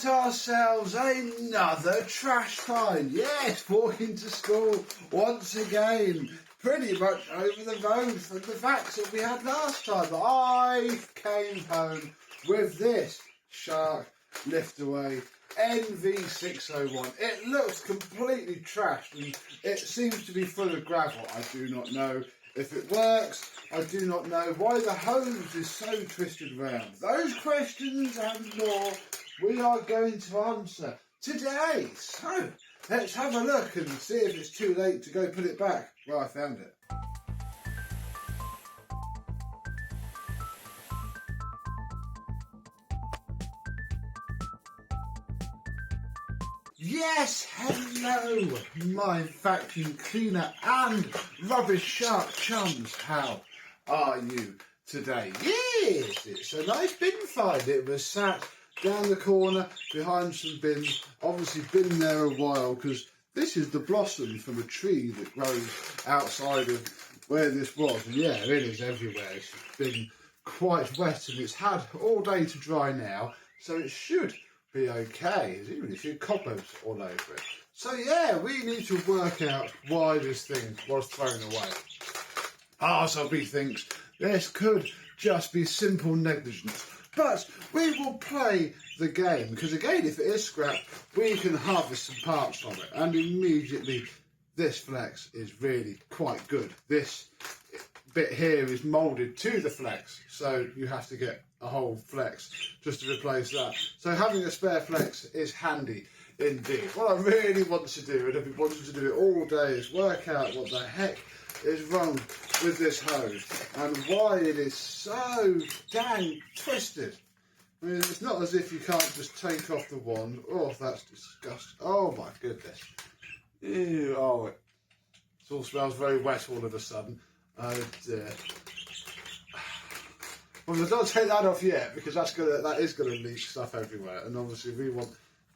got ourselves another trash find. Yes, walking to school once again, pretty much over the road from the facts that we had last time. I came home with this shark lift away NV601. It looks completely trashed and it seems to be full of gravel. I do not know if it works. I do not know why the hose is so twisted around. Those questions and more we are going to answer today. So let's have a look and see if it's too late to go put it back where I found it. Yes, hello, my vacuum cleaner and rubbish shark chums. How are you today? Yes, it's a nice bin find. It was sat down the corner behind some bins. Obviously been there a while because this is the blossom from a tree that grows outside of where this was. And yeah, it is everywhere. It's been quite wet and it's had all day to dry now, so it should be okay. There's even a few cobwebs all over it. So yeah, we need to work out why this thing was thrown away. RSLB thinks this could just be simple negligence, but we will play the game because again, if it is scrap, we can harvest some parts from it, and immediately this flex is really quite good. This bit here is moulded to the flex, so you have to get a whole flex just to replace that. So having a spare flex is handy indeed. What I really want to do, and I've been wanting to do it all day, is work out what the heck is wrong with this hose and why it is so dang twisted. I mean, it's not as if you can't just take off the wand. Oh, that's disgusting. Oh my goodness. Ew, oh, it all smells very wet all of a sudden. Oh dear. Well, don't take that off yet because that is gonna leak stuff everywhere, and obviously we want.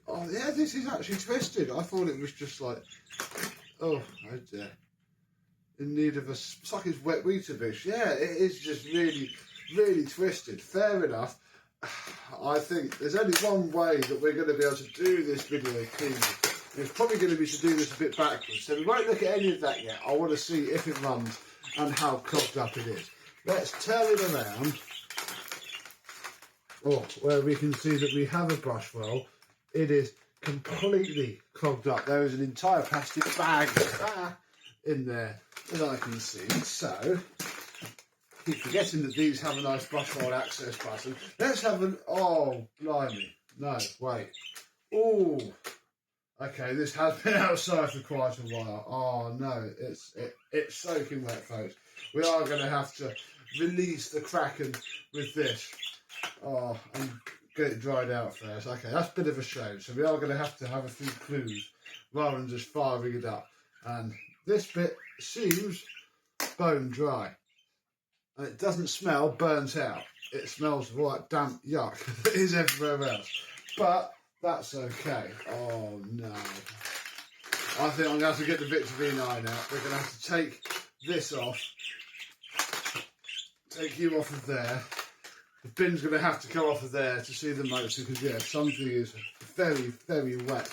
Oh yeah, this is actually twisted. I thought it was just like, oh dear, in need of a. It's like it's wet Weetabix. Yeah, it is just really, really twisted. Fair enough. I think there's only one way that we're going to be able to do this video cleanly. It's probably going to be to do this a bit backwards. So we won't look at any of that yet. I want to see if it runs and how clogged up it is. Let's turn it around. Oh, where we can see that we have a brush roll. It is completely clogged up. There is an entire plastic bag in there that I can see. So, keep forgetting that these have a nice brush roll access button. Let's have an, oh, blimey. No, wait. Oh, okay, this has been outside for quite a while. Oh no, it's soaking wet, folks. We are going to have to release the Kraken with this. Oh, and get it dried out first. Okay, that's a bit of a shame. So we are going to have a few clues rather than just firing it up. And this bit seems bone dry. And it doesn't smell burnt out. It smells of all that damp yuck that is everywhere else. But that's okay. Oh no. I think I'm going to have to get the Victorine iron out. We're going to have to take this off. Take you off of there. The bin's going to have to come off of there to see the motor because, yeah, something is very, very wet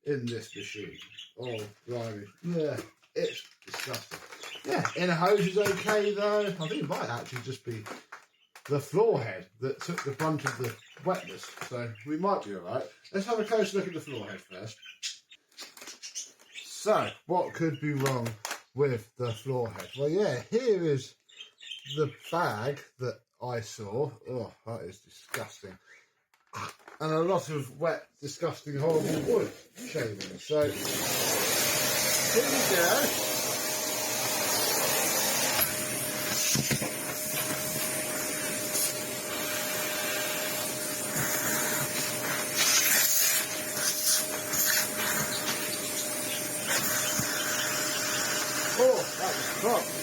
in this machine. Oh, blimey. Yeah, it's disgusting. Yeah, inner hose is okay though. I think it might actually just be the floor head that took the brunt of the wetness. So we might be alright. Let's have a close look at the floor head first. So, what could be wrong with the floor head? Well, yeah, here is the bag that I saw. Oh, that is disgusting. And a lot of wet, disgusting, horrible wood shaving. So, here we go. Oh, that was fun.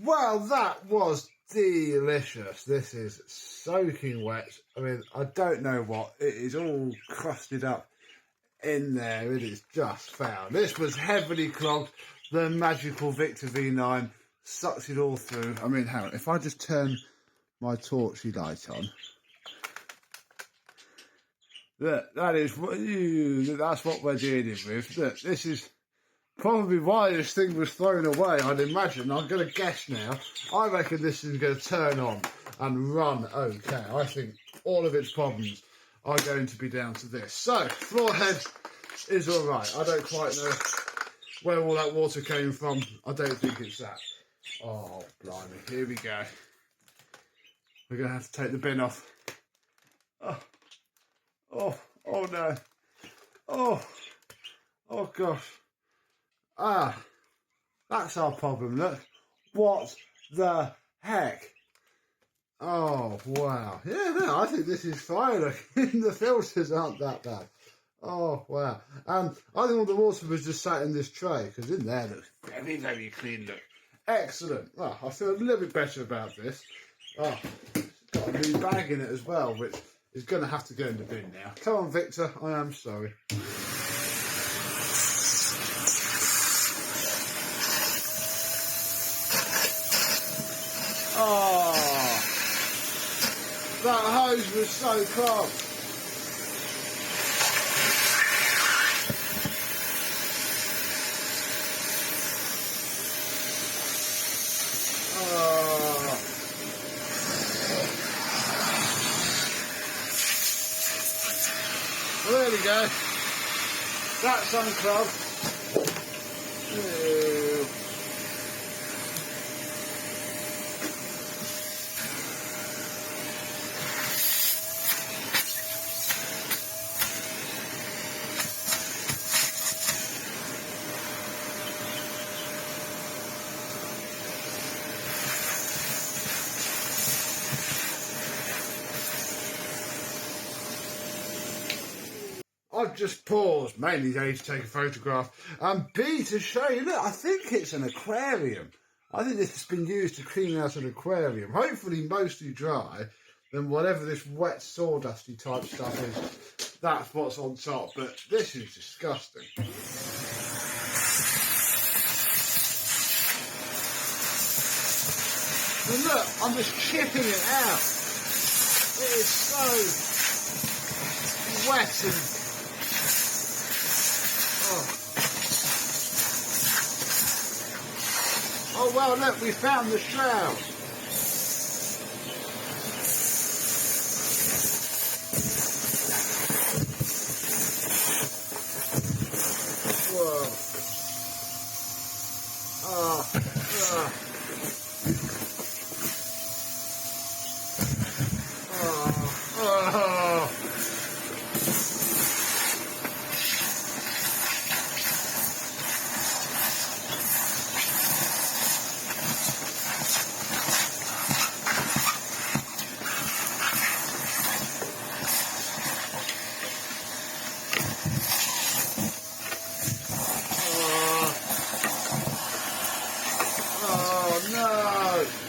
Well, that was delicious. This is soaking wet. I mean, I don't know what. It is all crusted up in there. It is just foul. This was heavily clogged. The magical Victor V9 sucks it all through. I mean, hang on. If I just turn my torchy light on. Look, that's what we're dealing with. Look, this is probably why this thing was thrown away, I'd imagine. I'm going to guess now. I reckon this is going to turn on and run okay. I think all of its problems are going to be down to this. So, floor head is all right. I don't quite know where all that water came from. I don't think it's that. Oh, blimey. Here we go. We're going to have to take the bin off. Oh no. Oh gosh. That's our problem, look. What the heck? Oh, wow. Yeah, no, I think this is fine. Look, the filters aren't that bad. Oh, wow. And I think all the water was just sat in this tray, because in there, looks very, very clean, look. Excellent. Well, I feel a little bit better about this. Oh, it's got a new bag in it as well, which is going to have to go in the bin now. Come on, Victor, I am sorry. Oh, that hose was so clogged. Oh. Well, there we go. That's unclogged. Ew. I've just paused, mainly A, to take a photograph, and B, to show you, look, I think it's an aquarium. I think this has been used to clean out an aquarium. Hopefully mostly dry, then whatever this wet sawdusty type stuff is, that's what's on top. But this is disgusting. And look, I'm just chipping it out. It is so wet and... Oh well, look, we found the shroud. Whoa. Oh no!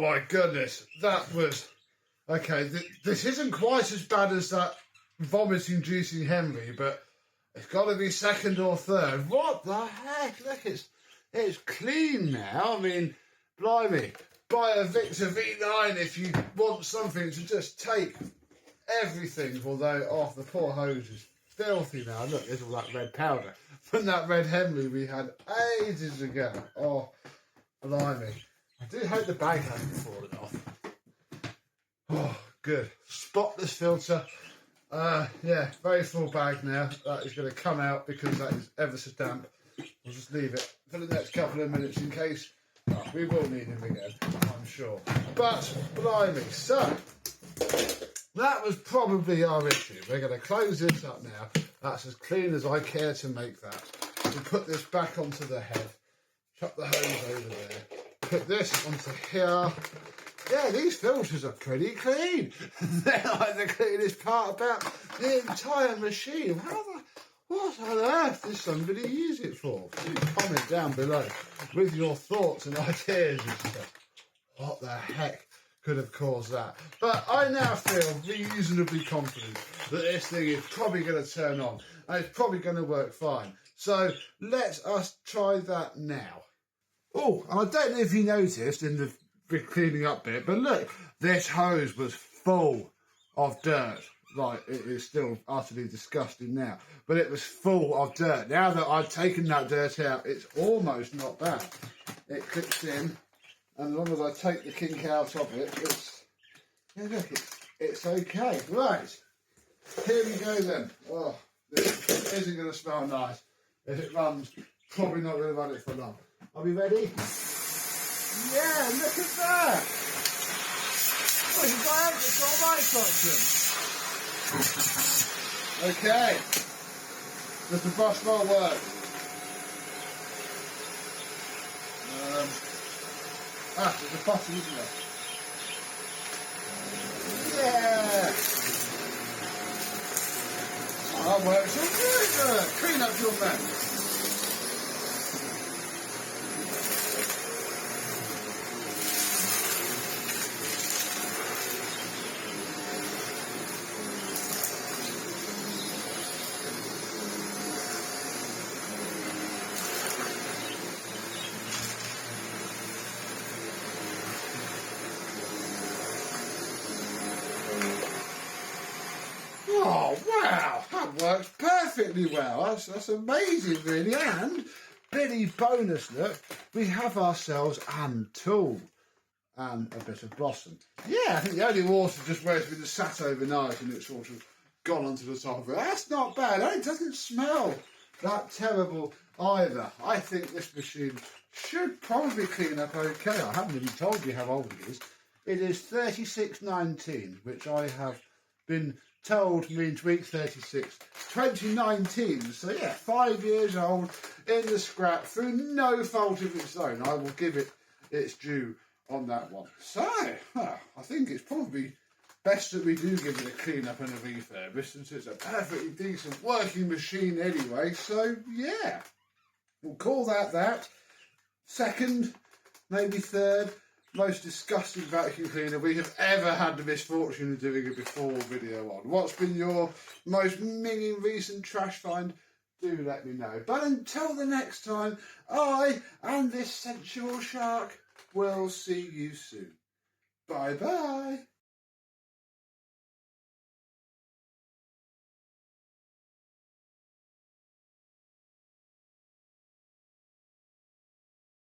my goodness, that was... Okay, this isn't quite as bad as that vomit-inducing Henry, but it's got to be second or third. What the heck? Look, it's clean now. I mean, blimey, buy a Victor V9 if you want something to just take everything, although, the poor hose is filthy now. Look, there's all that red powder from that red Henry we had ages ago. Oh, blimey. I do hope the bag hasn't fallen off. Oh, good. Spotless filter. Yeah, very full bag now. That is going to come out because that is ever so damp. We'll just leave it for the next couple of minutes in case we will need him again, I'm sure. But, blimey, so that was probably our issue. We're going to close this up now. That's as clean as I care to make that. We'll put this back onto the head. Chuck the hose over there. Put this onto here. Yeah, these filters are pretty clean. They're like the cleanest part about the entire machine. What on earth does somebody use it for? Please comment down below with your thoughts and ideas as to what the heck could have caused that. But I now feel reasonably confident that this thing is probably going to turn on and it's probably going to work fine. So let us try that now. Oh, and I don't know if you noticed in the cleaning up bit, but look, this hose was full of dirt. Like, it is still utterly disgusting now, but it was full of dirt. Now that I've taken that dirt out, it's almost not bad. It clicks in, and as long as I take the kink out of it, yeah, look, it's okay. Right, here we go then. Oh, this isn't going to smell nice. If it runs, probably not going to run it for long. Are we ready? Yeah, look at that! Oh, it's got my section. Okay. Does the brush not work? There's a button, isn't there? Yeah! Oh, that works all good! Clean up your mess. Oh, wow, that works perfectly well. That's amazing, really. And, Billy bonus, look, we have ourselves a tool and a bit of blossom. Yeah, I think the only water just where it's been sat overnight and it's sort of gone onto the top of it. That's not bad. And it doesn't smell that terrible either. I think this machine should probably clean up okay. I haven't even told you how old it is. It is 3619, which I have been told means week 36, 2019. So yeah, 5 years old in the scrap through no fault of its own. I will give it its due on that one. So I think it's probably best that we do give it a clean up and a refurbish, since it's a perfectly decent working machine anyway. So yeah, we'll call that. Second, maybe third most disgusting vacuum cleaner we have ever had the misfortune of doing a before video on. What's been your most minging recent trash find? Do let me know. But until the next time, I and this sensual shark will see you soon. Bye bye.